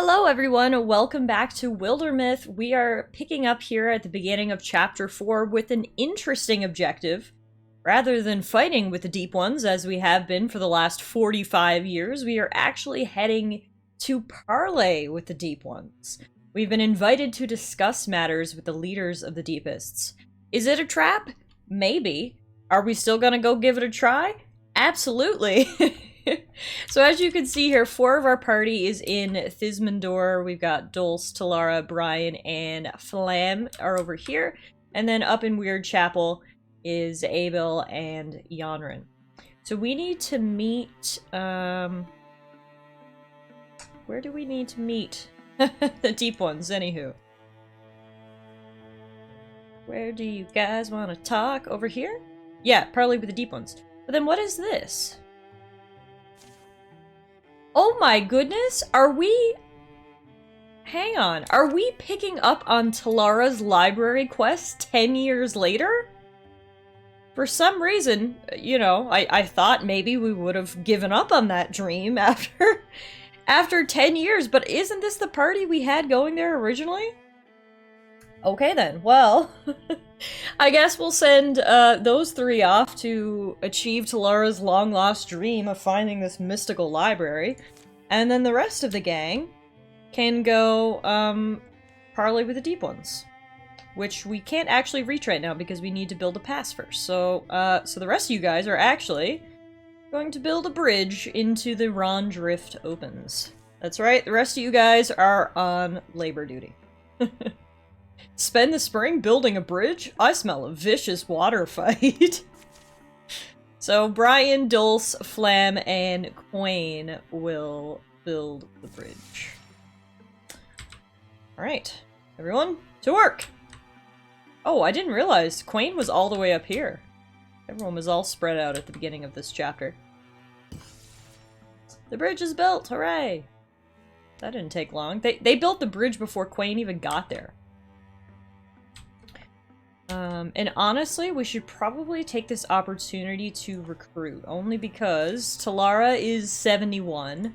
Hello everyone, welcome back to Wildermyth. We are picking up here at the beginning of Chapter 4 with an interesting objective. Rather than fighting with the Deep Ones, as we have been for the last 45 years, we are actually heading to parley with the Deep Ones. We've been invited to discuss matters with the leaders of the Deepists. Is it a trap? Maybe. Are we still gonna go give it a try? Absolutely! So as you can see here, 4 of our party is in Thismandor. We've got Dulce, Tallara, Brian, and Flam are over here. And then up in Weird Chapel is Abel and Yanrin. So we need to meet, where do we need to meet? The Deep Ones, anywho. Where do you guys want to talk? Over here? Yeah, parley with the Deep Ones. But then what is this? Oh my goodness, are we... Hang on, are we picking up on Tallara's library quest 10 years later? For some reason, you know, I thought maybe we would have given up on that dream after 10 years, but isn't this the party we had going there originally? Okay then, well, I guess we'll send those 3 off to achieve Tallara's long-lost dream of finding this mystical library, and then the rest of the gang can go parley with the Deep Ones, which we can't actually reach right now because we need to build a pass first. So, so the rest of you guys are actually going to build a bridge into the Ron Drift Opens. That's right, the rest of you guys are on labor duty. Spend the spring building a bridge? I smell a vicious water fight. So Brian, Dulce, Flam, and Quain will build the bridge. Alright, everyone, to work! Oh, I didn't realize Quain was all the way up here. Everyone was all spread out at the beginning of this chapter. The bridge is built, hooray! That didn't take long. They built the bridge before Quain even got there. And honestly, we should probably take this opportunity to recruit, only because Tallara is 71,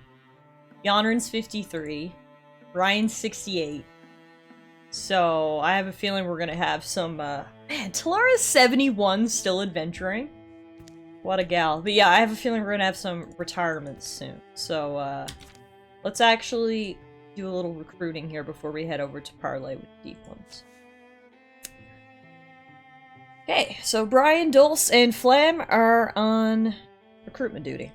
Yanrin's 53, Ryan's 68, so I have a feeling we're gonna have some, man, Tallara's 71, still adventuring? What a gal. But yeah, I have a feeling we're gonna have some retirements soon, so, let's actually do a little recruiting here before we head over to parley with the Deep Ones. Okay, so Brian, Dulce, and Flam are on recruitment duty.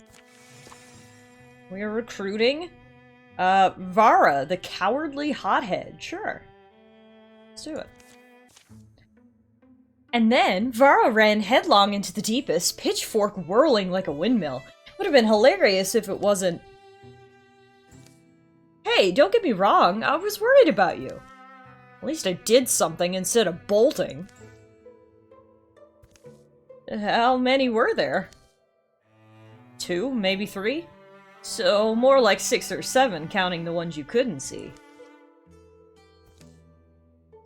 We are recruiting Vara, the cowardly hothead. Sure. Let's do it. And then Vara ran headlong into the deepest, pitchfork whirling like a windmill. Would have been hilarious if it wasn't. Hey, don't get me wrong, I was worried about you. At least I did something instead of bolting. How many were there? 2, maybe 3? So more like 6 or 7, counting the ones you couldn't see.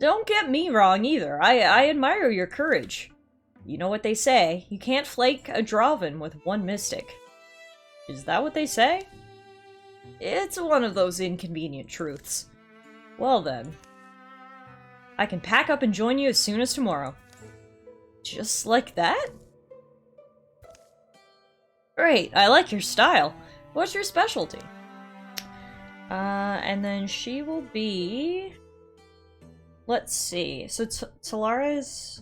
Don't get me wrong either, I admire your courage. You know what they say, you can't flake a Draven with 1 mystic. Is that what they say? It's one of those inconvenient truths. Well then. I can pack up and join you as soon as tomorrow. Just like that? Great, I like your style. What's your specialty? And then she will be... Let's see. So Tallara is...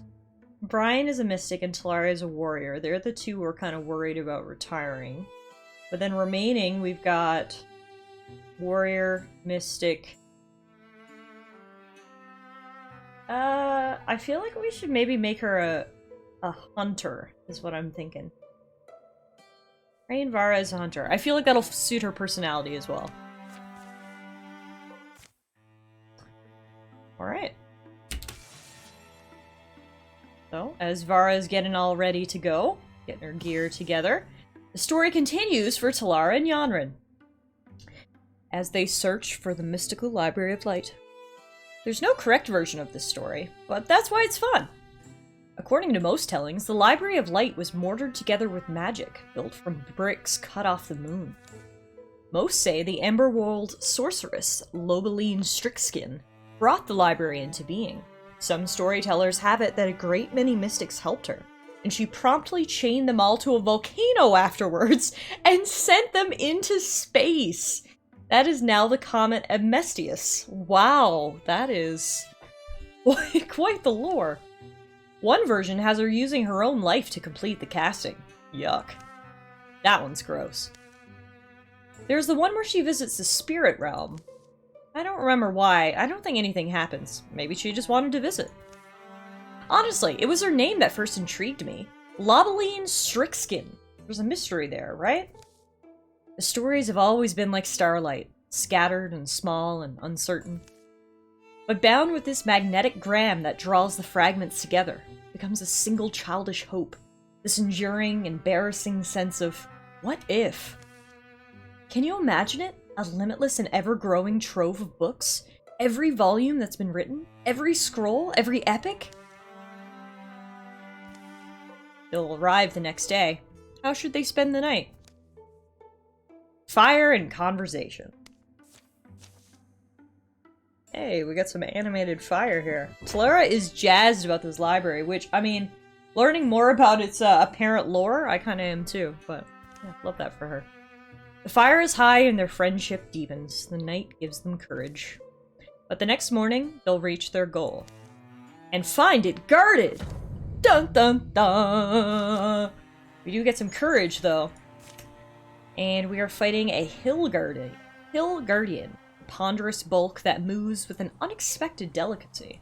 Brian is a mystic and Tallara is a warrior. They're the 2 who are kind of worried about retiring. But then remaining, we've got... Warrior, mystic... I feel like we should maybe make her a hunter, is what I'm thinking. Rain Vara is a hunter. I feel like that'll suit her personality as well. Alright. So, as Vara is getting all ready to go, getting her gear together, the story continues for Tallara and Yanrin as they search for the mystical Library of Light. There's no correct version of this story, but that's why it's fun. According to most tellings, the Library of Light was mortared together with magic, built from bricks cut off the moon. Most say the Emberworld sorceress, Lobeline Strixskin, brought the library into being. Some storytellers have it that a great many mystics helped her, and she promptly chained them all to a volcano afterwards and sent them into space. That is now the comet Amestius. Wow, that is quite the lore. One version has her using her own life to complete the casting. Yuck. That one's gross. There's the one where she visits the spirit realm. I don't remember why. I don't think anything happens. Maybe she just wanted to visit. Honestly, it was her name that first intrigued me. Lobeline Strixskin. There's a mystery there, right? The stories have always been like starlight, scattered and small and uncertain. But bound with this magnetic gram that draws the fragments together, becomes a single childish hope. This enduring, embarrassing sense of, what if? Can you imagine it? A limitless and ever-growing trove of books? Every volume that's been written? Every scroll? Every epic? They'll arrive the next day. How should they spend the night? Fire and conversation. Hey, we got some animated fire here. Tallara is jazzed about this library, which, I mean, learning more about its apparent lore, I kinda am too, but yeah, love that for her. The fire is high and their friendship deepens. The night gives them courage. But the next morning, they'll reach their goal. And find it guarded! Dun dun dun! We do get some courage, though. And we are fighting a Hill Guardian. A ponderous bulk that moves with an unexpected delicacy.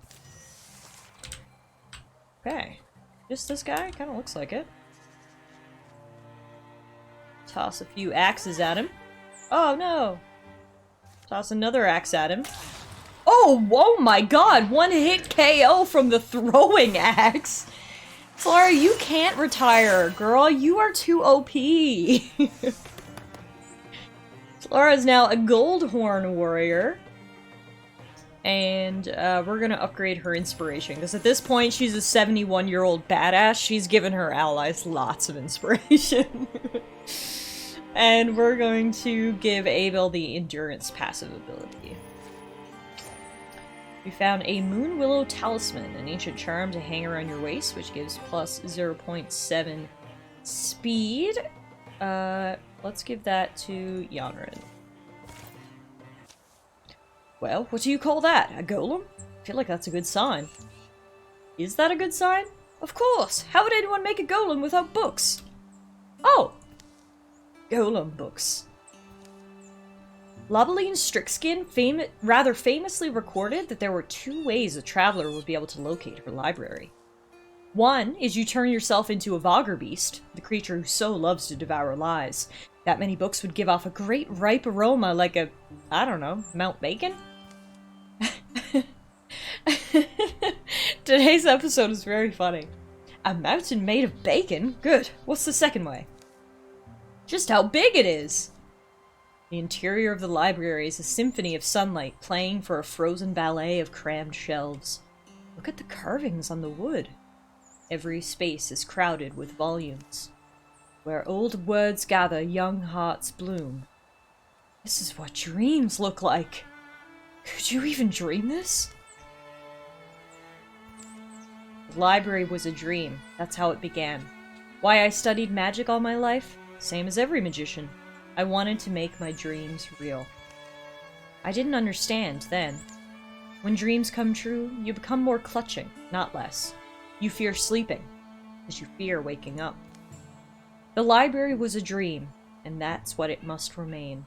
Okay. Just this guy? Kinda looks like it. Toss a few axes at him. Oh no! Toss another axe at him. Oh my god! One hit KO from the throwing axe! Tallara, you can't retire, girl. You are too OP. Tallara is now a Goldhorn warrior. And we're gonna upgrade her inspiration, because at this point she's a 71-year-old badass. She's given her allies lots of inspiration. And we're going to give Abel the endurance passive ability. We found a Moon Willow Talisman, an ancient charm to hang around your waist, which gives plus 0.7 speed. Let's give that to Yanrin. Well, what do you call that? A golem? I feel like that's a good sign. Is that a good sign? Of course! How would anyone make a golem without books? Oh! Golem books. Lobeline Strixskin rather famously recorded that there were two ways a traveler would be able to locate her library. One is you turn yourself into a Voggerbeast, the creature who so loves to devour lies. That many books would give off a great ripe aroma like a, I don't know, Mount Bacon? Today's episode is very funny. A mountain made of bacon? Good. What's the second way? Just how big it is! The interior of the library is a symphony of sunlight playing for a frozen ballet of crammed shelves. Look at the carvings on the wood. Every space is crowded with volumes. Where old words gather, young hearts bloom. This is what dreams look like. Could you even dream this? The library was a dream. That's how it began. Why I studied magic all my life? Same as every magician. I wanted to make my dreams real. I didn't understand then. When dreams come true, you become more clutching, not less. You fear sleeping, as you fear waking up. The library was a dream, and that's what it must remain.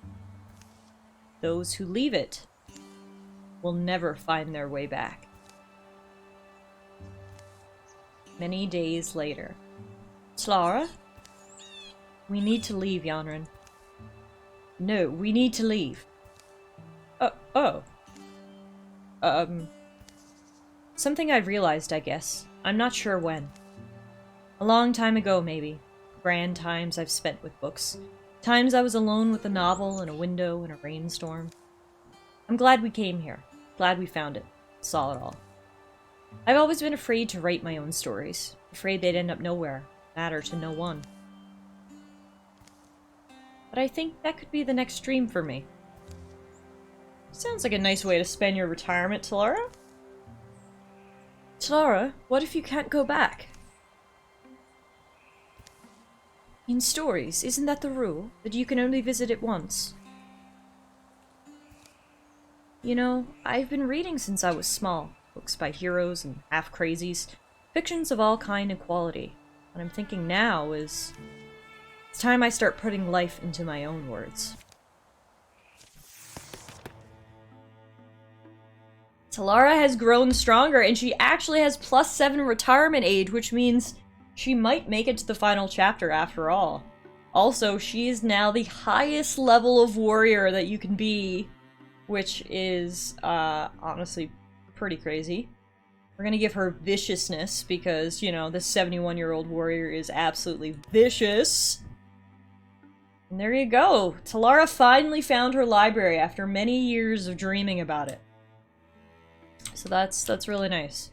Those who leave it will never find their way back. Many days later. Tallara? We need to leave, Yanrin. No, we need to leave. Something I've realized, I guess. I'm not sure when. A long time ago, maybe. Grand times I've spent with books. Times I was alone with a novel and a window and a rainstorm. I'm glad we came here. Glad we found it. Saw it all. I've always been afraid to write my own stories. Afraid they'd end up nowhere. Matter to no one. but I think that could be the next dream for me. Sounds like a nice way to spend your retirement, Tallara. Tallara, what if you can't go back? In stories, isn't that the rule? That you can only visit it once? You know, I've been reading since I was small. Books by heroes and half-crazies. Fictions of all kind and quality. What I'm thinking now is... it's time I start putting life into my own words. Tallara has grown stronger, and she actually has +7 retirement age, which means she might make it to the final chapter after all. Also, she is now the highest level of warrior that you can be, which is, honestly pretty crazy. We're gonna give her viciousness, because, you know, this 71-year-old warrior is absolutely vicious. And there you go. Tallara finally found her library after many years of dreaming about it. So that's really nice.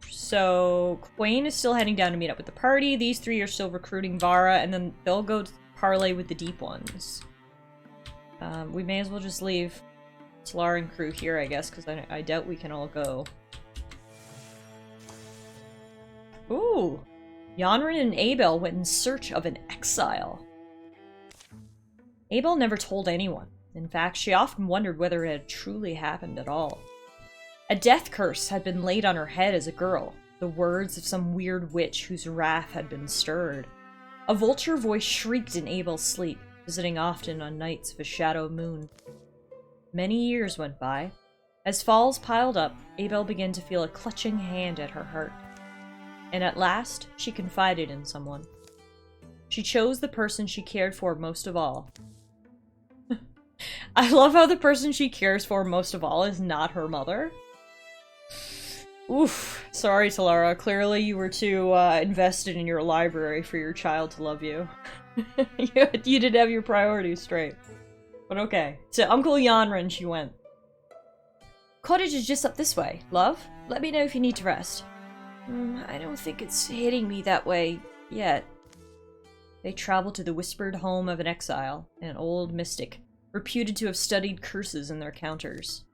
So Quain is still heading down to meet up with the party. These three are still recruiting Vara, and then they'll go to parley with the deep ones. We may as well just leave Tallara and crew here, I guess, because I doubt we can all go. Ooh! Yanrin and Abel went in search of an exile. Abel never told anyone. In fact, she often wondered whether it had truly happened at all. A death curse had been laid on her head as a girl, the words of some weird witch whose wrath had been stirred. A vulture voice shrieked in Abel's sleep, visiting often on nights of a shadow moon. Many years went by. As falls piled up, Abel began to feel a clutching hand at her heart. And at last, she confided in someone. She chose the person she cared for most of all. I love how the person she cares for most of all is not her mother. Oof. Sorry, Tallara. Clearly you were too invested in your library for your child to love you. You didn't have your priorities straight. But okay. To Uncle Yanrin she went. Cottage is just up this way. Love, let me know if you need to rest. I don't think it's hitting me that way yet. They traveled to the whispered home of an exile, an old mystic, reputed to have studied curses in their counters.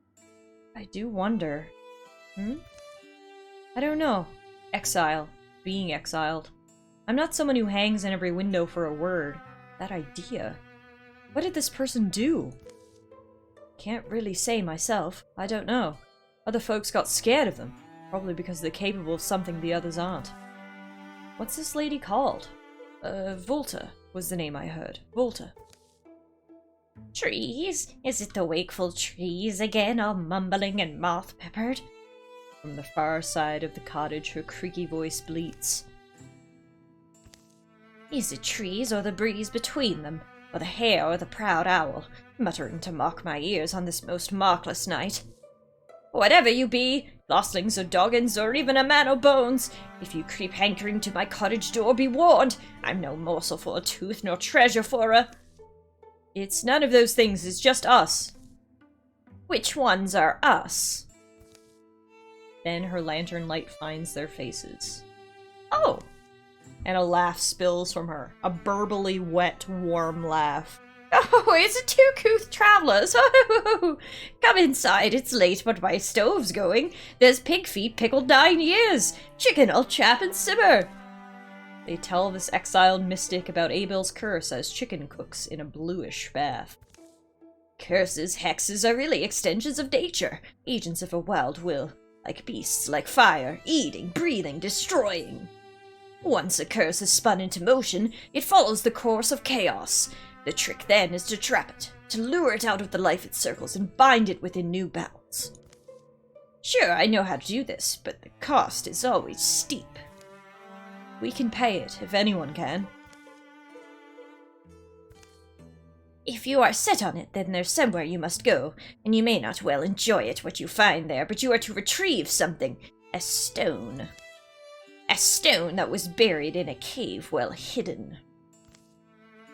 I do wonder. I don't know. Exile. Being exiled. I'm not someone who hangs in every window for a word. That idea. What did this person do? Can't really say myself. I don't know. Other folks got scared of them. Probably because they're capable of something the others aren't. What's this lady called? Volta was the name I heard. Volta. Trees? Is it the wakeful trees again, all mumbling and moth-peppered? From the far side of the cottage, her creaky voice bleats. Is it trees or the breeze between them, or the hare or the proud owl, muttering to mock my ears on this most markless night? Whatever you be, goslings or doggins, or even a man o' bones, if you creep hankering to my cottage door, be warned, I'm no morsel for a tooth, nor treasure for a... It's none of those things, it's just us. Which ones are us? Then her lantern light finds their faces. Oh! And a laugh spills from her. A burbly, wet, warm laugh. Oh, it's a two couth travellers! Oh, come inside, it's late, but my stove's going. There's pig feet pickled 9 years. Chicken, old chap, and simmer. They tell this exiled mystic about Abel's curse as chicken cooks in a bluish bath. Curses, hexes are really extensions of nature, agents of a wild will, like beasts, like fire, eating, breathing, destroying. Once a curse is spun into motion, it follows the course of chaos. The trick then is to trap it, to lure it out of the life it circles and bind it within new bounds. Sure, I know how to do this, but the cost is always steep. We can pay it, if anyone can. If you are set on it, then there's somewhere you must go, and you may not well enjoy it what you find there, but you are to retrieve something. A stone. A stone that was buried in a cave well hidden.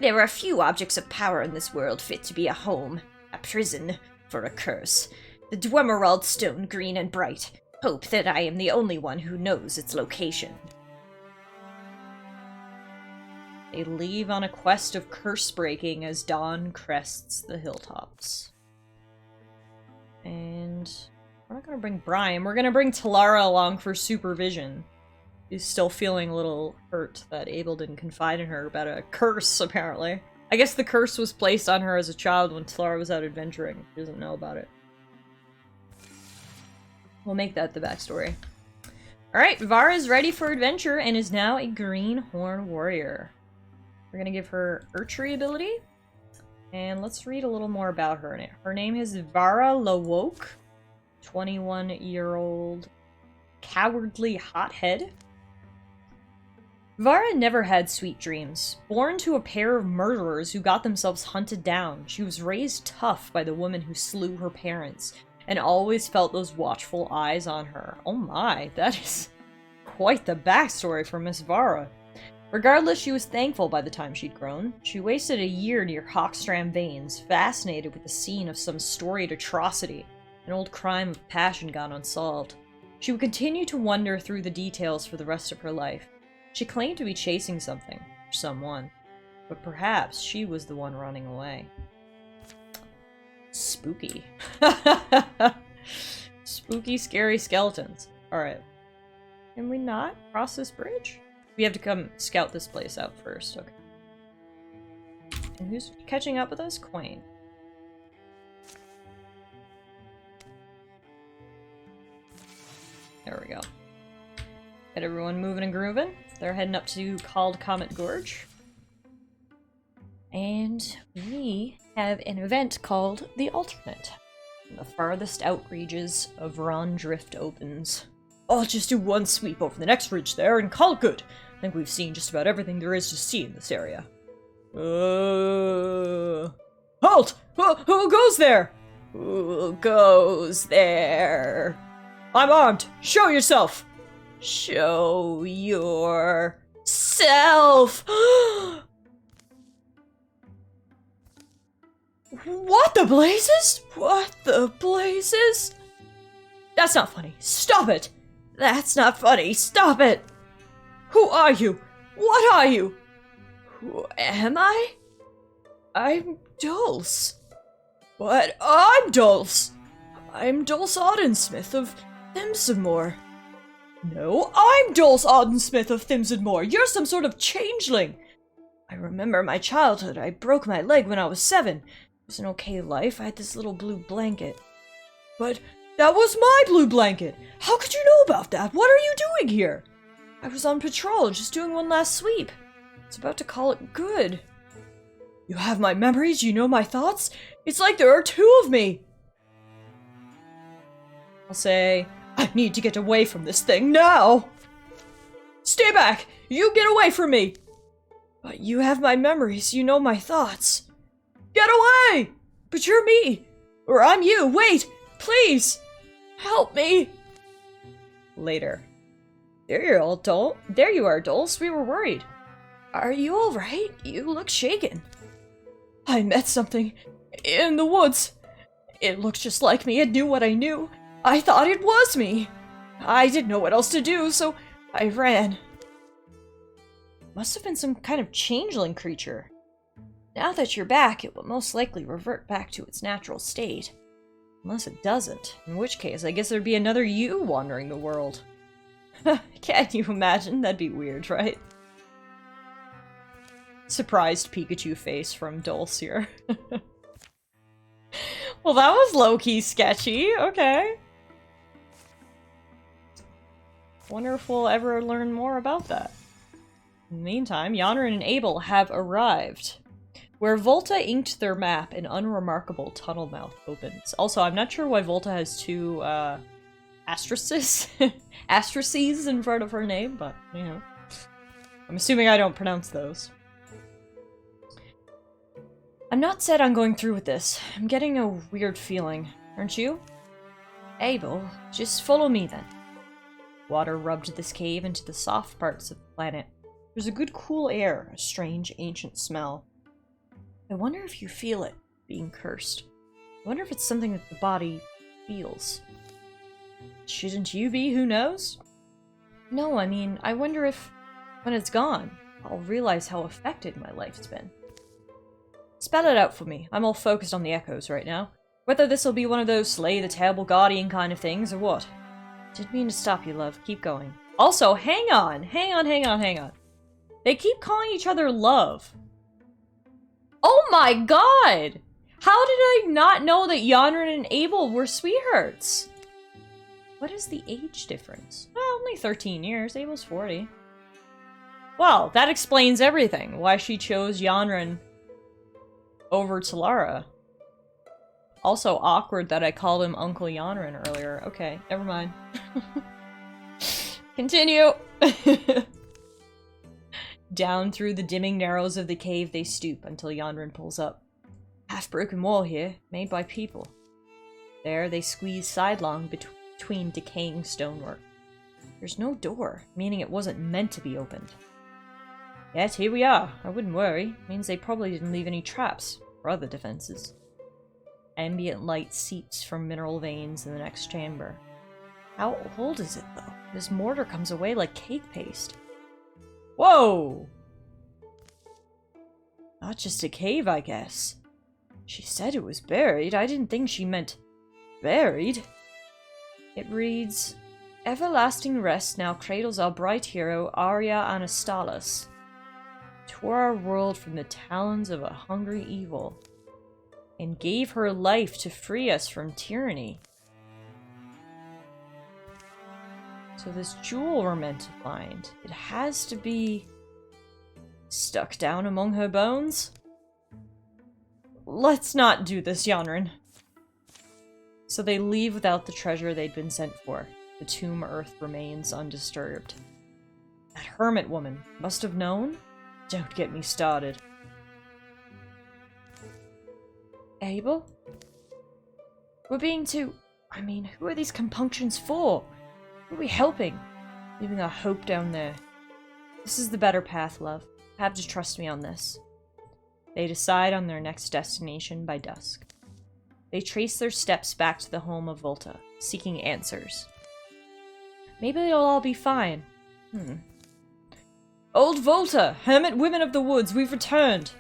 There are few objects of power in this world fit to be a home, a prison, for a curse. The Dwemerald stone, green and bright. Hope that I am the only one who knows its location. They leave on a quest of curse breaking as dawn crests the hilltops. And we're not gonna bring Brian, we're gonna bring Tallara along for supervision. She's still feeling a little hurt that Abel didn't confide in her about a curse, apparently. I guess the curse was placed on her as a child when Tallara was out adventuring. She doesn't know about it. We'll make that the backstory. Alright, Vara is ready for adventure and is now a greenhorn warrior. We're gonna give her archery ability. And let's read a little more about her. Her name is Vara Lawoke, 21-year-old cowardly hothead. Vara never had sweet dreams. Born to a pair of murderers who got themselves hunted down, she was raised tough by the woman who slew her parents, and always felt those watchful eyes on her. Oh my, that is quite the backstory for Miss Vara. Regardless, she was thankful by the time she'd grown. She wasted a year near Hawkstram Vanes, fascinated with the scene of some storied atrocity, an old crime of passion gone unsolved. She would continue to wonder through the details for the rest of her life. She claimed to be chasing something, or someone, but perhaps she was the one running away. Spooky. Spooky, scary skeletons. Alright. Can we not cross this bridge? We have to come scout this place out first, okay. And who's catching up with us? Quain. There we go. Get everyone moving and grooving. They're heading up to Called Comet Gorge. And we have an event called The Alternate. The farthest out reaches of Ron Drift opens. I'll just do one sweep over the next ridge there and call it good. I think we've seen just about everything there is to see in this area. Halt! Who goes there? Who goes there? I'm armed! Show yourself! Show yourself! What the blazes? What the blazes? That's not funny. Stop it! That's not funny. Stop it! Who are you? What are you? Who am I? I'm Dulce. What? I'm Dulce. I'm Dulce Audensmith of Thimsonmore. No, I'm Dulce Audensmith of Thimsonmore. You're some sort of changeling. I remember my childhood. I broke my leg when I was 7. It was an okay life. I had this little blue blanket. But that was my blue blanket. How could you know about that? What are you doing here? I was on patrol, just doing one last sweep. I was about to call it good. You have my memories, you know my thoughts? It's like there are 2 of me. I'll say, I need to get away from this thing now. Stay back! You get away from me! But you have my memories, you know my thoughts. Get away! But you're me! Or I'm you! Wait! Please! Help me! Later. There you are, Dulce. We were worried. Are you alright? You look shaken. I met something in the woods. It looked just like me. It knew what I knew. I thought it was me. I didn't know what else to do, so I ran. Must have been some kind of changeling creature. Now that you're back, it will most likely revert back to its natural state. Unless it doesn't, in which case I guess there'd be another you wandering the world. Can't you imagine? That'd be weird, right? Surprised Pikachu face from Dulce here. Well, that was low-key sketchy. Okay. Wonder if we'll ever learn more about that. In the meantime, Yonner and Abel have arrived. Where Volta inked their map, an unremarkable tunnel mouth opens. Also, I'm not sure why Volta has 2, asterisks in front of her name, but, you know. I'm assuming I don't pronounce those. I'm not set on going through with this. I'm getting a weird feeling. Aren't you? Abel, just follow me then. Water rubbed this cave into the soft parts of the planet. There's a good cool air, a strange ancient smell. I wonder if you feel it, being cursed. I wonder if it's something that the body feels. Shouldn't you be? Who knows? No, I mean, I wonder if, when it's gone, I'll realize how affected my life's been. Spell it out for me. I'm all focused on the echoes right now. Whether this'll be one of those slay the terrible guardian kind of things, or what. Didn't mean to stop you, love. Keep going. Also, hang on. They keep calling each other love. Oh my god! How did I not know that Yanran and Abel were sweethearts? What is the age difference? Well, only 13 years. Abel's 40. Well, that explains everything. Why she chose Yanran over Tallara. Also awkward that I called him Uncle Yanran earlier. Okay, never mind. Continue! Down through the dimming narrows of the cave they stoop until Yanran pulls up. Half-broken wall here, made by people. There they squeeze sidelong between decaying stonework. There's no door, meaning it wasn't meant to be opened. Yet here we are. I wouldn't worry. Means they probably didn't leave any traps or other defenses. Ambient light seeps from mineral veins in the next chamber. How old is it, though? This mortar comes away like cake paste. Whoa! Not just a cave, I guess. She said it was buried. I didn't think she meant buried. It reads, Everlasting rest now cradles our bright hero, Arya Anastalis. Tore our world from the talons of a hungry evil, and gave her life to free us from tyranny. So this jewel we're meant to find, it has to be stuck down among her bones? Let's not do this, Yanran. So they leave without the treasure they'd been sent for. The tomb earth remains undisturbed. That hermit woman must have known? Don't get me started. Abel? We're being too... I mean, who are these compunctions for? Who are we helping? Leaving our hope down there. This is the better path, love. Have to trust me on this. They decide on their next destination by dusk. They trace their steps back to the home of Volta, seeking answers. Maybe they'll all be fine. Old Volta! Hermit women of the woods, we've returned!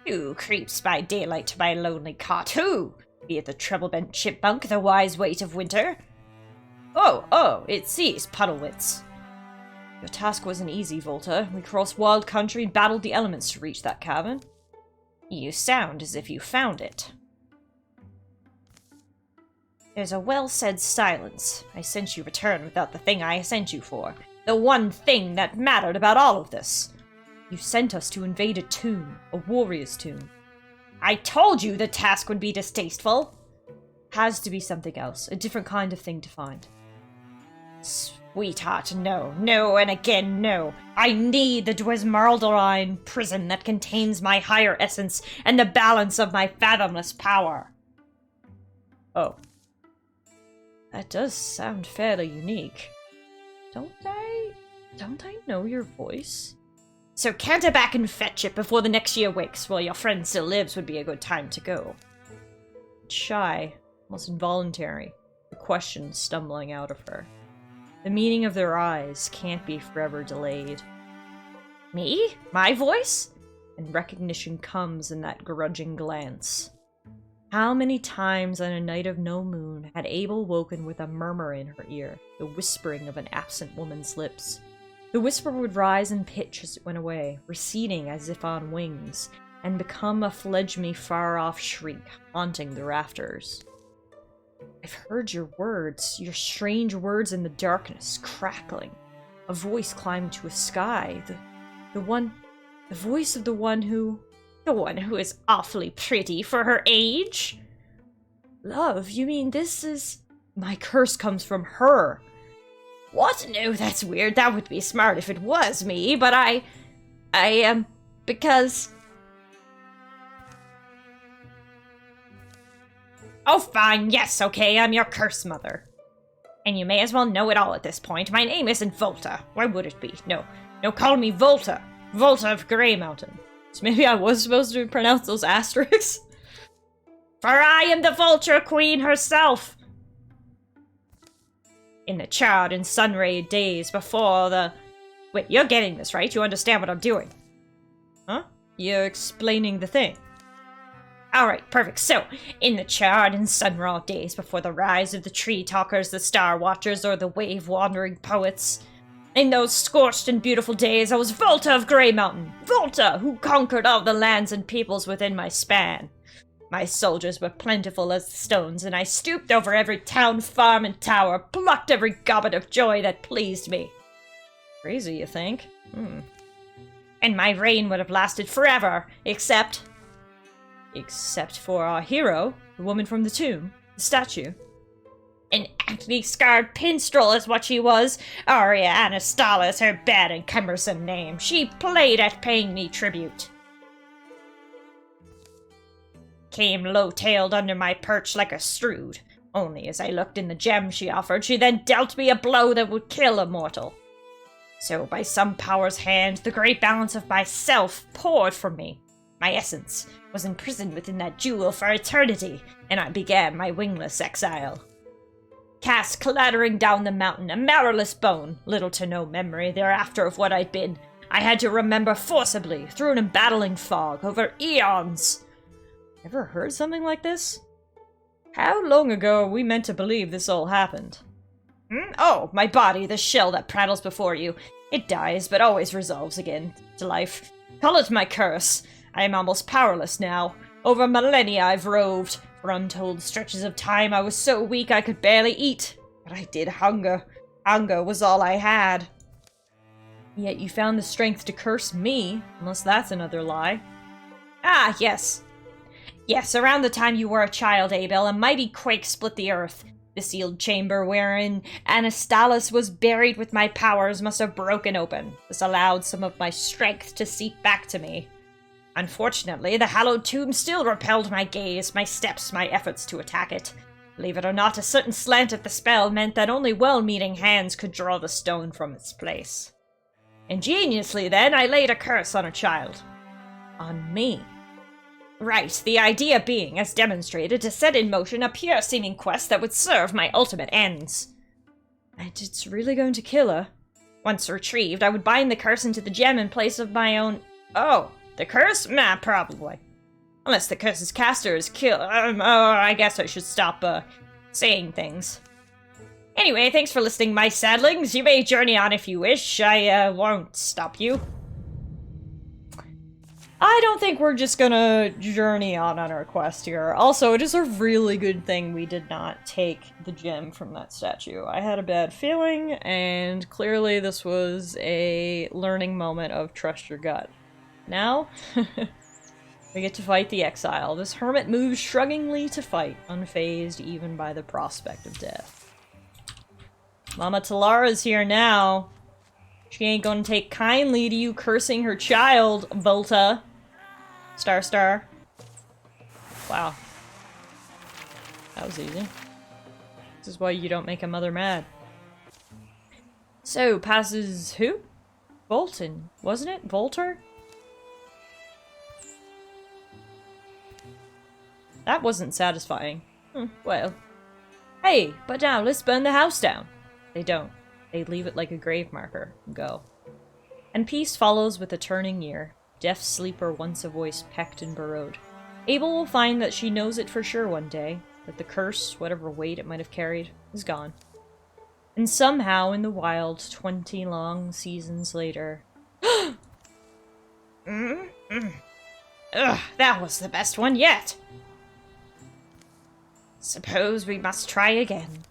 Who creeps by daylight to my lonely cot? Who? Be it the trouble-bent chipmunk, the wise weight of winter? Oh, it sees, Puddlewits. Your task wasn't easy, Volta. We crossed wild country and battled the elements to reach that cavern. You sound as if you found it. There's a well-said silence. I sent you return without the thing I sent you for. The one thing that mattered about all of this. You sent us to invade a tomb, a warrior's tomb. I told you the task would be distasteful. Has to be something else, a different kind of thing to find. Sweetheart, no, and again no. I need the Dwesmaraldarine prison that contains my higher essence and the balance of my fathomless power. Oh. That does sound fairly unique. Don't I know your voice? So canter back and fetch it before the next year wakes. While your friend still lives would be a good time to go. Shy, almost involuntary, the question stumbling out of her. The meaning of their eyes can't be forever delayed. Me? My voice? And recognition comes in that grudging glance. How many times on a night of no moon had Abel woken with a murmur in her ear, the whispering of an absent woman's lips? The whisper would rise in pitch as it went away, receding as if on wings, and become a fledgmy far-off shriek, haunting the rafters. I've heard your words, your strange words in the darkness, crackling. A voice climbing to a sky, the voice of the one who is awfully pretty for her age? Love, you mean this is... My curse comes from her. What? No, that's weird. That would be smart if it was me, but because... Oh, fine, yes, okay, I'm your curse mother. And you may as well know it all at this point. My name isn't Volta. Why would it be? No, call me Volta. Volta of Grey Mountain. So maybe I was supposed to pronounce those asterisks? For I am the Vulture Queen herself! In the charred and sun-rayed days before the Wait, you're getting this, right? You understand what I'm doing? Huh? You're explaining the thing. Alright, perfect. So, in the charred and sun-raw days before the rise of the tree-talkers, the star-watchers, or the wave-wandering poets, in those scorched and beautiful days, I was Volta of Grey Mountain. Volta, who conquered all the lands and peoples within my span. My soldiers were plentiful as the stones, and I stooped over every town, farm, and tower, plucked every gobbet of joy that pleased me. Crazy, you think? And my reign would have lasted forever, except for our hero, the woman from the tomb, the statue. An acne-scarred pinstrel is what she was. Aria Anastala is her bad and cumbersome name. She played at paying me tribute. Came low-tailed under my perch like a strood. Only as I looked in the gem she offered, she then dealt me a blow that would kill a mortal. So by some power's hand, the great balance of myself poured from me. My essence was imprisoned within that jewel for eternity, and I began my wingless exile. Cast clattering down the mountain, a marrowless bone, little to no memory thereafter of what I'd been. I had to remember forcibly, through an embattling fog, over eons. Ever heard something like this? How long ago are we meant to believe this all happened? Oh, my body, the shell that prattles before you. It dies, but always resolves again to life. Call it my curse. I am almost powerless now. Over millennia I've roved. For untold stretches of time I was so weak I could barely eat. But I did hunger. Hunger was all I had. Yet you found the strength to curse me, unless that's another lie. Ah, yes. Yes, around the time you were a child, Abel, a mighty quake split the earth. The sealed chamber wherein Anastalis was buried with my powers must have broken open. This allowed some of my strength to seep back to me. Unfortunately, the hallowed tomb still repelled my gaze, my steps, my efforts to attack it. Believe it or not, a certain slant of the spell meant that only well-meaning hands could draw the stone from its place. Ingeniously, then, I laid a curse on a child. On me. Right, the idea being, as demonstrated, to set in motion a pure-seeming quest that would serve my ultimate ends. And it's really going to kill her. Once retrieved, I would bind the curse into the gem in place of my own... Oh, the curse? Nah, probably. Unless the curse's caster is killed. I guess I should stop, saying things. Anyway, thanks for listening, my sadlings. You may journey on if you wish. I, won't stop you. I don't think we're just gonna journey on our quest here. Also, it is a really good thing we did not take the gem from that statue. I had a bad feeling, and clearly this was a learning moment of trust your gut. Now, we get to fight the exile. This hermit moves shruggingly to fight, unfazed even by the prospect of death. Mama Tallara's here now. She ain't gonna take kindly to you cursing her child, Volta. Star. Wow. That was easy. This is why you don't make a mother mad. So, passes who? Bolton, wasn't it? Volter? That wasn't satisfying. Well. Hey, but now let's burn the house down. They don't. They leave it like a grave marker and go. And peace follows with a turning year. Deaf sleeper once a voice pecked and burrowed. Abel will find that she knows it for sure one day, that the curse, whatever weight it might have carried, is gone. And somehow, in the wild, 20 long seasons later... Ugh, that was the best one yet! Suppose we must try again.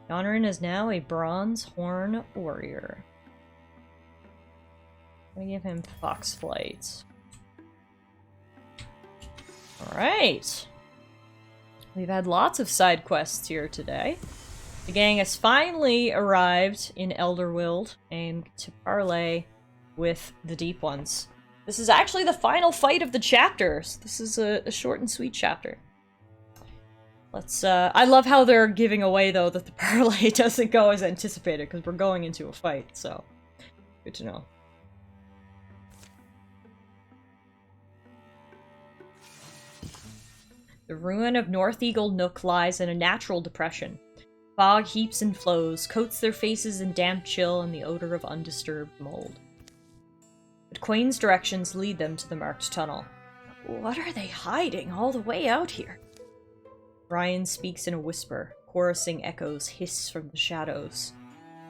Honorin is now a bronze horn warrior. I'm gonna give him fox flight. Alright. We've had lots of side quests here today. The gang has finally arrived in Elderwild and to parley with the Deep Ones. This is actually the final fight of the chapters. This is a short and sweet chapter. Let's, I love how they're giving away, though, that the parley doesn't go as anticipated, because we're going into a fight, so... Good to know. The ruin of North Eagle Nook lies in a natural depression. Fog heaps and flows, coats their faces in damp chill and the odor of undisturbed mold. But Quain's directions lead them to the marked tunnel. What are they hiding all the way out here? Ryan speaks in a whisper, chorusing echoes hiss from the shadows.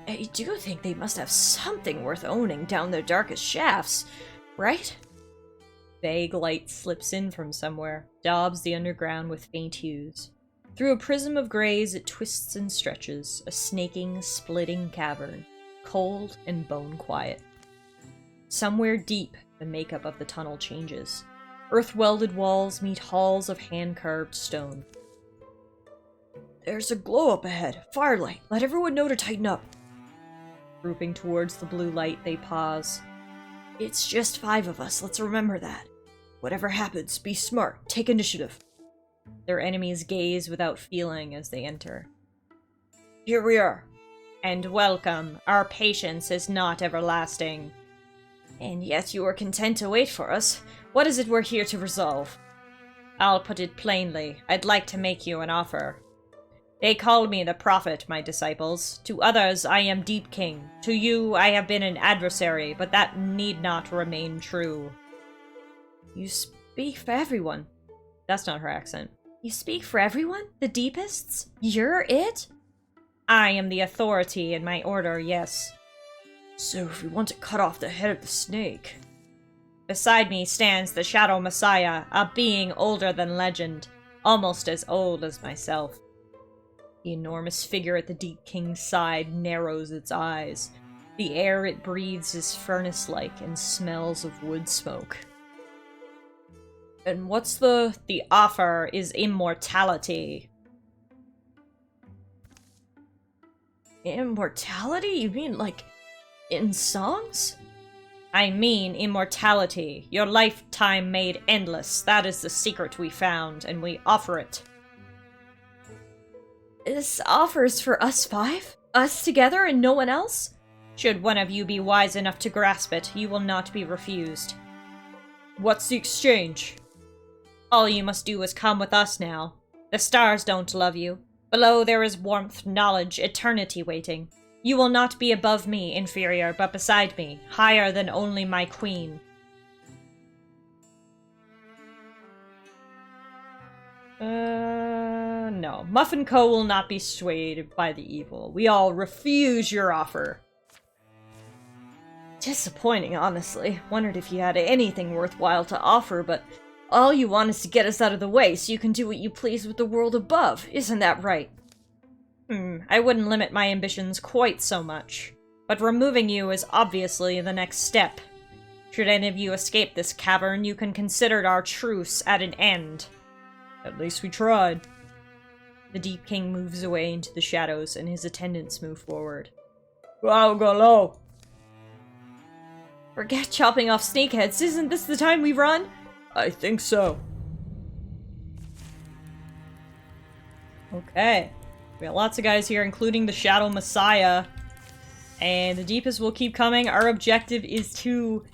I do think they must have something worth owning down their darkest shafts, right? Vague light slips in from somewhere, daubs the underground with faint hues. Through a prism of grays it twists and stretches, a snaking, splitting cavern, cold and bone-quiet. Somewhere deep, the makeup of the tunnel changes. Earth-welded walls meet halls of hand-carved stone. There's a glow up ahead. Firelight. Let everyone know to tighten up. Grouping towards the blue light, they pause. It's just 5 of us, let's remember that. Whatever happens, be smart. Take initiative. Their enemies gaze without feeling as they enter. Here we are. And welcome. Our patience is not everlasting. And yet you are content to wait for us. What is it we're here to resolve? I'll put it plainly. I'd like to make you an offer. They call me the Prophet, my disciples. To others, I am Deep King. To you, I have been an adversary, but that need not remain true. You speak for everyone. That's not her accent. You speak for everyone? The Deepists? You're it? I am the authority in my order, yes. So if we want to cut off the head of the snake... Beside me stands the Shadow Messiah, a being older than legend, almost as old as myself. The enormous figure at the Deep King's side narrows its eyes. The air it breathes is furnace-like and smells of wood smoke. And what's the offer is immortality. Immortality? You mean like in songs? I mean immortality. Your lifetime made endless. That is the secret we found, and we offer it. This offer's for us 5? Us together and no one else? Should one of you be wise enough to grasp it, you will not be refused. What's the exchange? All you must do is come with us now. The stars don't love you. Below there is warmth, knowledge, eternity waiting. You will not be above me, inferior, but beside me, higher than only my queen. No. Muffin Co. will not be swayed by the evil. We all refuse your offer. Disappointing, honestly. Wondered if you had anything worthwhile to offer, but all you want is to get us out of the way so you can do what you please with the world above. Isn't that right? I wouldn't limit my ambitions quite so much. But removing you is obviously the next step. Should any of you escape this cavern, you can consider our truce at an end. At least we tried. The Deep King moves away into the shadows, and his attendants move forward. Wow, go low! Forget chopping off snakeheads, isn't this the time we run? I think so. Okay. We got lots of guys here, including the Shadow Messiah. And the Deepest will keep coming. Our objective is to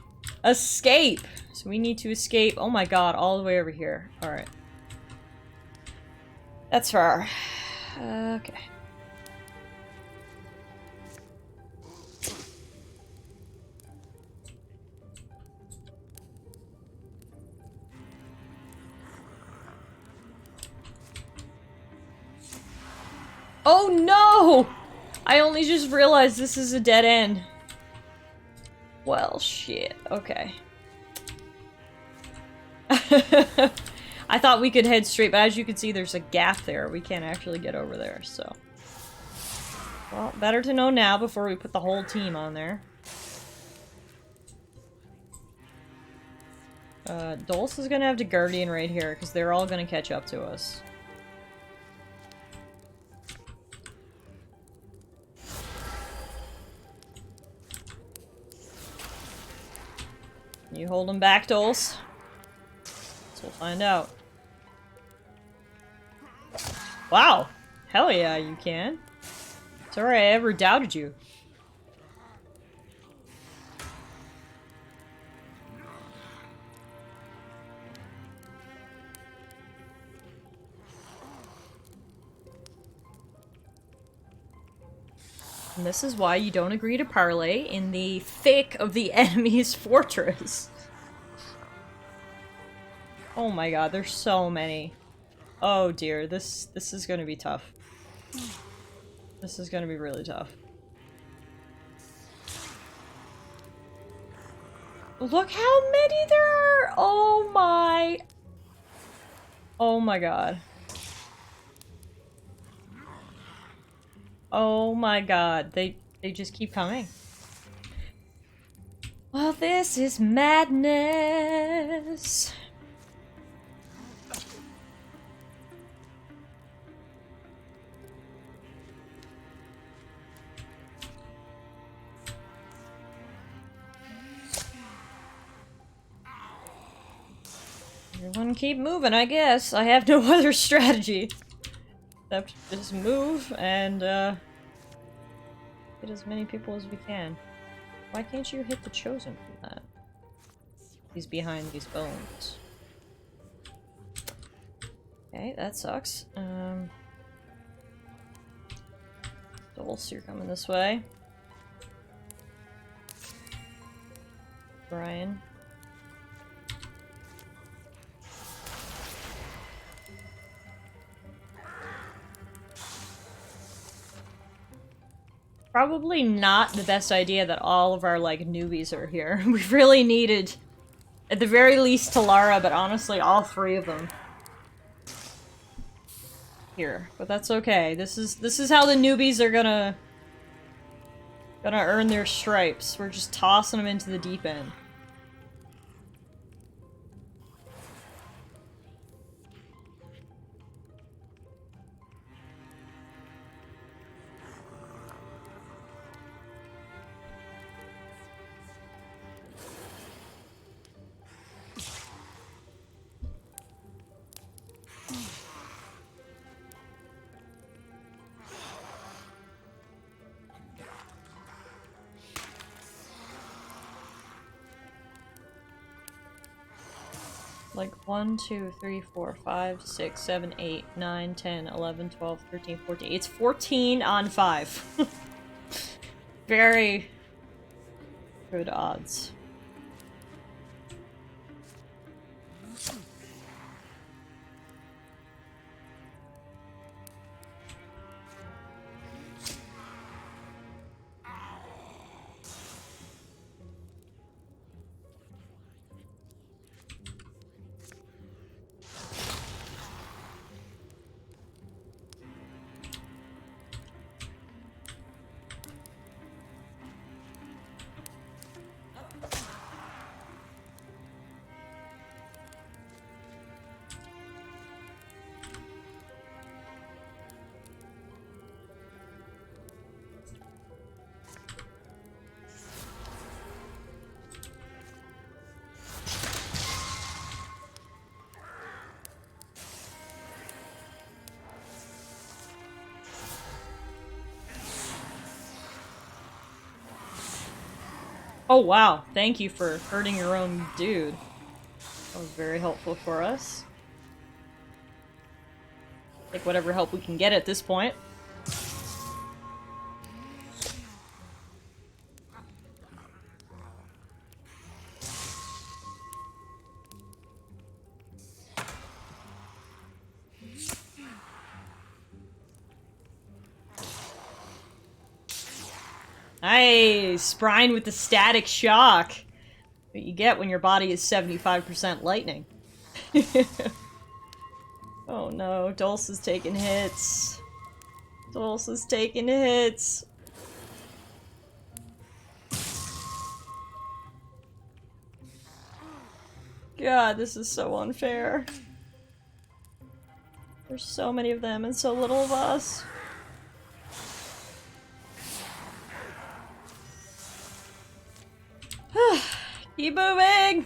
escape. So we need to escape. Oh my god, all the way over here. Alright. That's far. Okay. Oh no! I only just realized this is a dead end. Well, shit. Okay. I thought we could head straight, but as you can see, there's a gap there. We can't actually get over there, so. Well, better to know now before we put the whole team on there. Dulce is gonna have to Guardian right here, because they're all gonna catch up to us. You hold him back, Dulce. So we'll find out. Wow! Hell yeah, you can. Sorry I ever doubted you. And this is why you don't agree to parley in the thick of the enemy's fortress. Oh my god, there's so many. Oh dear, this is gonna be tough. This is gonna be really tough. Look how many there are! Oh my... Oh my god. Oh my god, they just keep coming. Well, this is madness. Everyone keep moving, I guess. I have no other strategy. Except just move and, get as many people as we can. Why can't you hit the chosen from that? He's behind these bones. Okay, that sucks. Dulce, you're coming this way. Brian. Probably not the best idea that all of our, like, newbies are here. We really needed, at the very least, Tallara, but honestly, all three of them. Here. But that's okay. This is how the newbies are gonna earn their stripes. We're just tossing them into the deep end. Like 1, 2, 3, 4, 5, 6, 7, 8, 9, 10, 11, 12, 13, 14. It's 14 on 5. Very good odds. Oh wow, thank you for hurting your own dude. That was very helpful for us. Take whatever help we can get at this point. Nice! Brine with the static shock! What you get when your body is 75% lightning. Oh no, Dulce is taking hits. Dulce is taking hits. God, this is so unfair. There's so many of them and so little of us. Keep moving!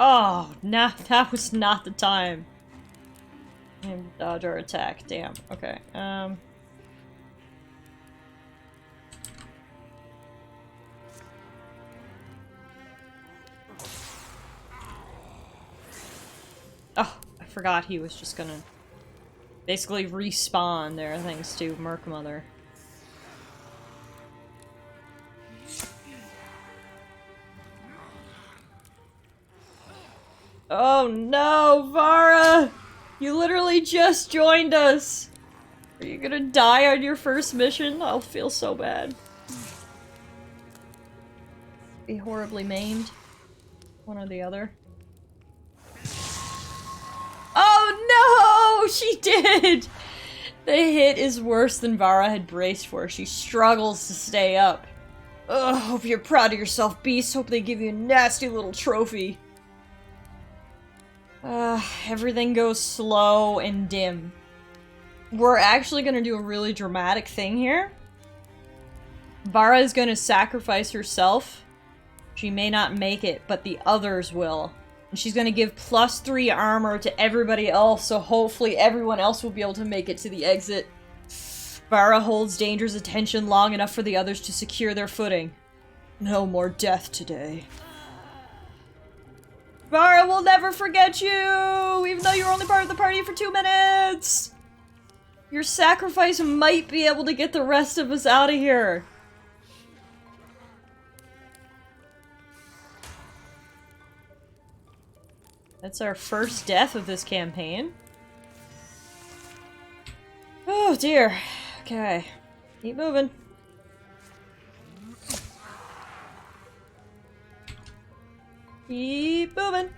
Oh, nah, that was not the time. And dodge our attack. Damn. Okay. Oh, I forgot he was just gonna basically respawn there thanks to Merc Mother. Oh no, Vara! You literally just joined us! Are you gonna die on your first mission? I'll feel so bad. Be horribly maimed. One or the other. Oh no! She did! The hit is worse than Vara had braced for. She struggles to stay up. Ugh, hope you're proud of yourself, Beast. Hope they give you a nasty little trophy. Everything goes slow and dim. We're actually gonna do a really dramatic thing here. Vara is gonna sacrifice herself. She may not make it, but the others will. And she's gonna give +3 armor to everybody else, so hopefully everyone else will be able to make it to the exit. Vara holds Danger's attention long enough for the others to secure their footing. No more death today. Vara will never forget you, even though you were only part of the party for 2 minutes! Your sacrifice might be able to get the rest of us out of here. That's our first death of this campaign. Oh dear. Okay. Keep moving. Keep moving.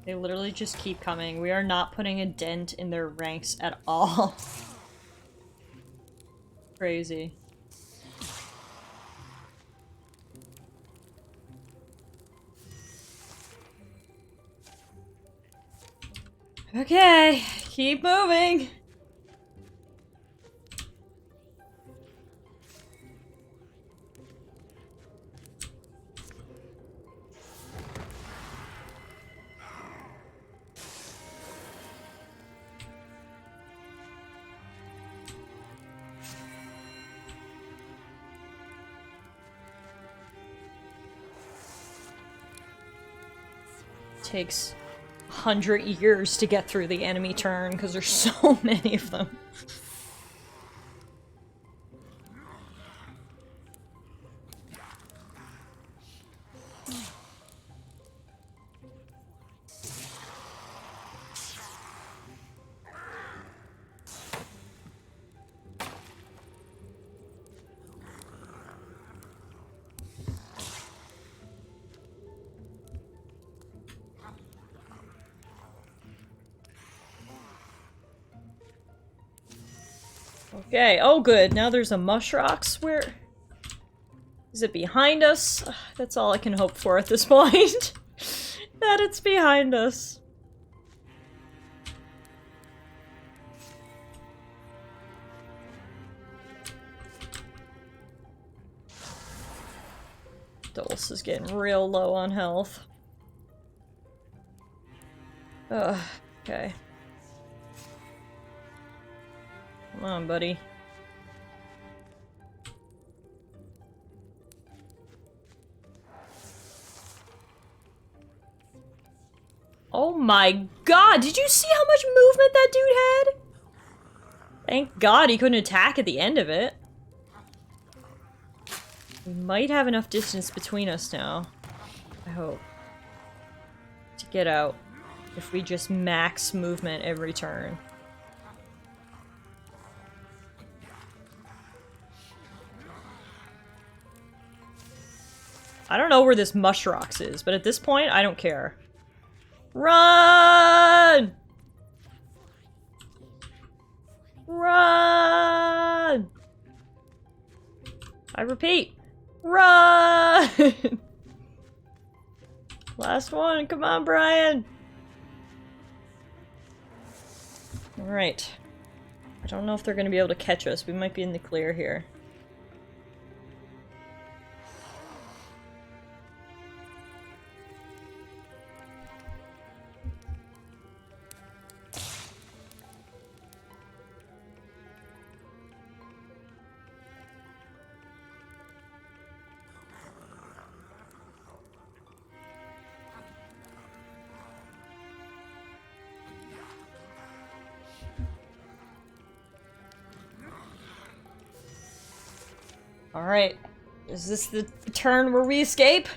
They literally just keep coming. We are not putting a dent in their ranks at all. Crazy. Okay, keep moving. Takes 100 years to get through the enemy turn because there's so many of them. Okay, oh good, now there's a Mushrocks. Where... is it behind us? Ugh, that's all I can hope for at this point. That it's behind us. Dulce is getting real low on health. Ugh, okay. Come on, buddy. Oh my god, did you see how much movement that dude had? Thank god he couldn't attack at the end of it. We might have enough distance between us now. I hope. To get out. If we just max movement every turn. I don't know where this Mushrox is, but at this point, I don't care. Run! Run! I repeat, run! Last one, come on, Brian! Alright. I don't know if they're gonna be able to catch us. We might be in the clear here. Alright. Is this the turn where we escape?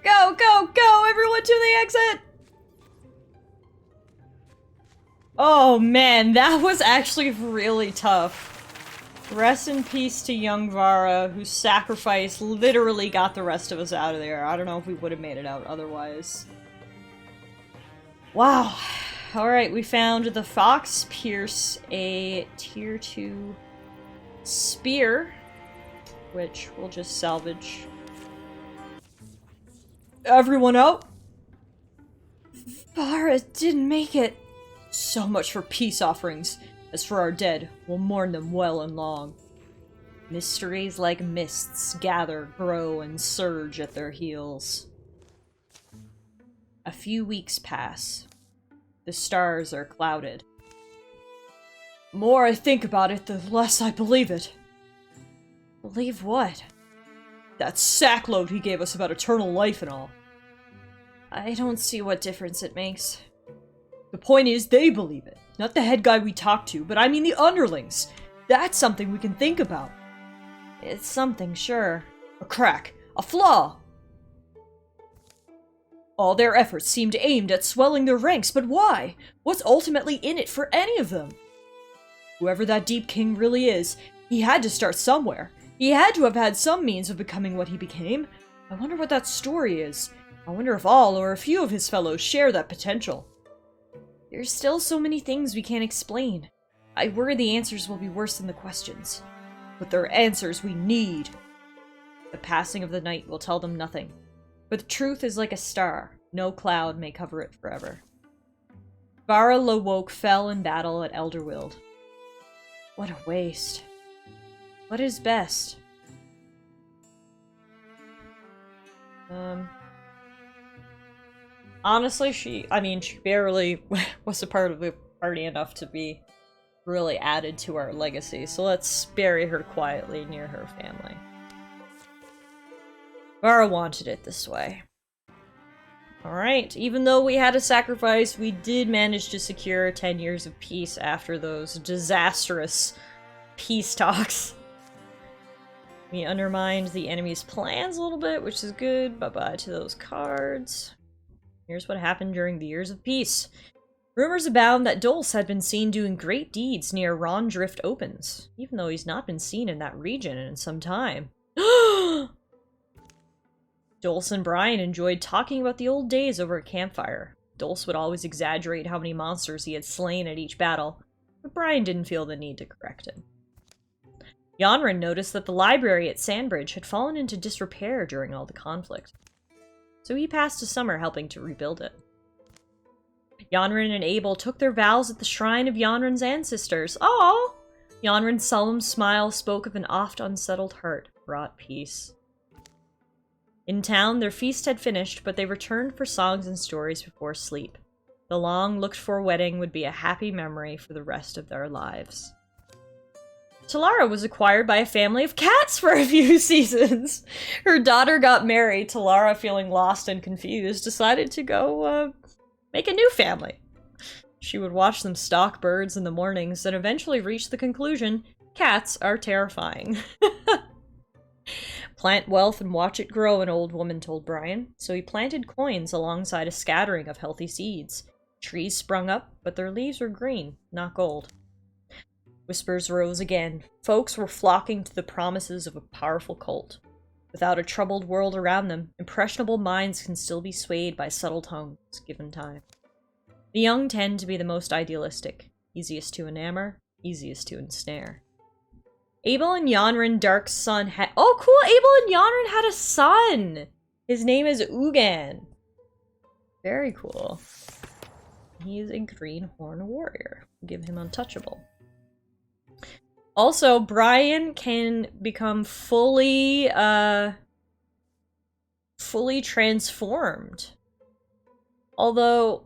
Go, go, go! Everyone to the exit! Oh man, that was actually really tough. Rest in peace to young Vara, whose sacrifice literally got the rest of us out of there. I don't know if we would have made it out otherwise. Wow. Alright, we found the Fox Pierce, a tier 2 spear, which we'll just salvage. Everyone out? Vara didn't make it. So much for peace offerings. As for our dead, we'll mourn them well and long. Mysteries like mists gather, grow, and surge at their heels. A few weeks pass. The stars are clouded. The more I think about it, the less I believe it. Believe what? That sackload he gave us about eternal life and all. I don't see what difference it makes. The point is, they believe it. Not the head guy we talked to, but I mean the underlings. That's something we can think about. It's something, sure. A crack. A flaw. All their efforts seemed aimed at swelling their ranks, but why? What's ultimately in it for any of them? Whoever that Deep King really is, he had to start somewhere. He had to have had some means of becoming what he became. I wonder what that story is. I wonder if all or a few of his fellows share that potential. There's still so many things we can't explain. I worry the answers will be worse than the questions. But they're answers we need. The passing of the night will tell them nothing. But the truth is like a star. No cloud may cover it forever. Vara Lowwoke fell in battle at Elderwild. What a waste. What is best? Honestly, she barely was a part of the party enough to be really added to our legacy, so let's bury her quietly near her family. Vara wanted it this way. Alright, even though we had a sacrifice, we did manage to secure 10 years of peace after those disastrous peace talks. We undermined the enemy's plans a little bit, which is good. Bye-bye to those cards. Here's what happened during the years of peace. Rumors abound that Dulce had been seen doing great deeds near Rondrift Opens, even though he's not been seen in that region in some time. Dulce and Brian enjoyed talking about the old days over a campfire. Dulce would always exaggerate how many monsters he had slain at each battle, but Brian didn't feel the need to correct him. Yonrin noticed that the library at Sandbridge had fallen into disrepair during all the conflict, so he passed a summer helping to rebuild it. Yonrin and Abel took their vows at the shrine of Yonrin's ancestors. Aww! Yonrin's solemn smile spoke of an oft unsettled heart brought peace. In town, their feast had finished, but they returned for songs and stories before sleep. The long-looked-for wedding would be a happy memory for the rest of their lives. Tallara was acquired by a family of cats for a few seasons. Her daughter got married. Tallara, feeling lost and confused, decided to go, make a new family. She would watch them stalk birds in the mornings and eventually reach the conclusion, cats are terrifying. Plant wealth and watch it grow, an old woman told Brian. So he planted coins alongside a scattering of healthy seeds. Trees sprung up, but their leaves were green, not gold. Whispers rose again. Folks were flocking to the promises of a powerful cult. Without a troubled world around them, impressionable minds can still be swayed by subtle tongues, given time. The young tend to be the most idealistic. Easiest to enamor, easiest to ensnare. Abel and Yonrin Dark's son had— oh, cool! Abel and Yonrin had a son! His name is Ugan. Very cool. He is a greenhorn warrior. Give him untouchable. Also, Brian can become fully transformed. Although,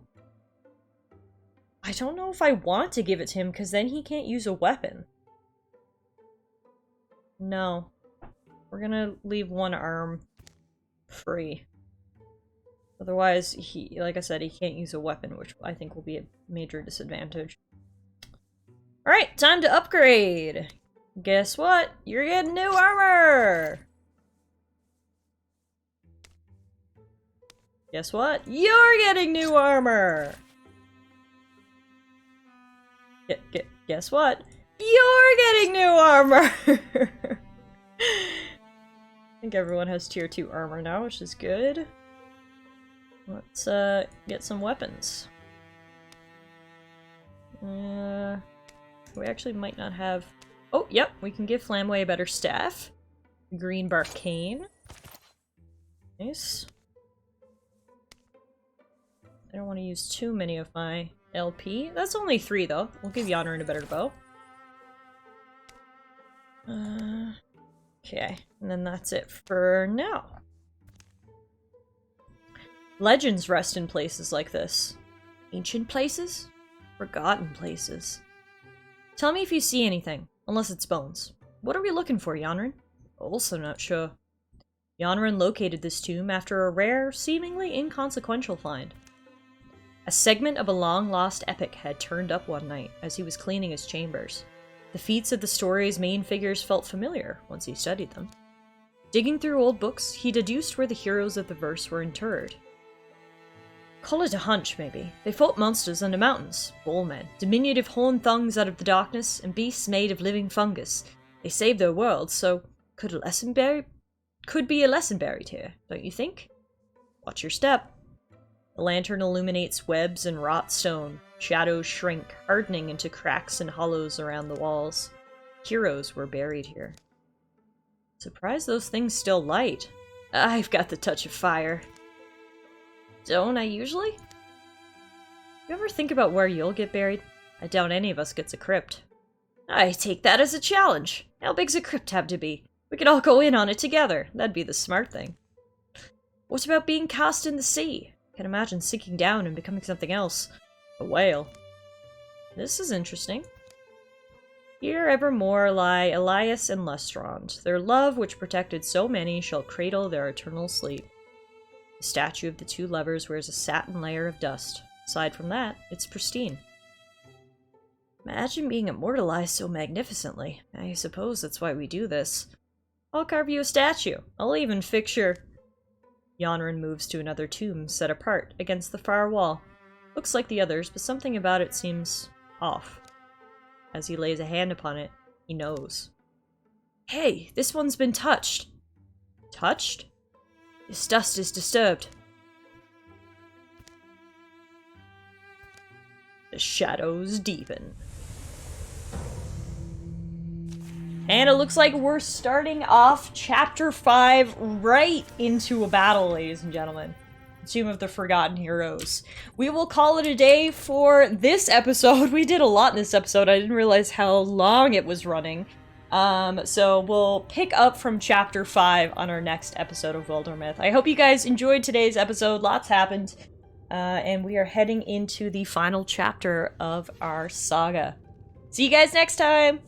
I don't know if I want to give it to him, because then he can't use a weapon. No. We're gonna leave one arm free. Otherwise, like I said, he can't use a weapon, which I think will be a major disadvantage. Alright, time to upgrade! Guess what? You're getting new armor! Guess what? You're getting new armor! Guess what? You're getting new armor! I think everyone has tier 2 armor now, which is good. Let's get some weapons. We actually might not have— oh, yep, we can give Flamway a better staff. Green bark cane. Nice. I don't want to use too many of my LP. That's only 3, though. We'll give Yonrin a better bow. Okay, and then that's it for now. Legends rest in places like this. Ancient places? Forgotten places. Tell me if you see anything, unless it's bones. What are we looking for, Yonrin? Also not sure. Yonrin located this tomb after a rare, seemingly inconsequential find. A segment of a long-lost epic had turned up one night as he was cleaning his chambers. The feats of the story's main figures felt familiar once he studied them. Digging through old books, he deduced where the heroes of the verse were interred. Call it a hunch, maybe. They fought monsters under mountains, bullmen, diminutive horned thongs out of the darkness, and beasts made of living fungus. They saved their world, so could be a lesson buried here, don't you think? Watch your step. The lantern illuminates webs and wrought stone. Shadows shrink, hardening into cracks and hollows around the walls. Heroes were buried here. Surprised those things still light. I've got the touch of fire. Don't I usually? You ever think about where you'll get buried? I doubt any of us gets a crypt. I take that as a challenge. How big's a crypt have to be? We could all go in on it together. That'd be the smart thing. What about being cast in the sea? I can imagine sinking down and becoming something else. A whale. This is interesting. Here evermore lie Elias and Lestrand. Their love, which protected so many, shall cradle their eternal sleep. The statue of the two lovers wears a satin layer of dust. Aside from that, it's pristine. Imagine being immortalized so magnificently. I suppose that's why we do this. I'll carve you a statue. I'll even fix your... Yonrin moves to another tomb set apart against the far wall. Looks like the others, but something about it seems off. As he lays a hand upon it, he knows. Hey, this one's been touched. Touched? This dust is disturbed. The shadows deepen. And it looks like we're starting off Chapter 5 right into a battle, ladies and gentlemen. Tomb of the Forgotten Heroes. We will call it a day for this episode. We did a lot in this episode. I didn't realize how long it was running. So we'll pick up from Chapter 5 on our next episode of Wildermyth. I hope you guys enjoyed today's episode. Lots happened. And we are heading into the final chapter of our saga. See you guys next time!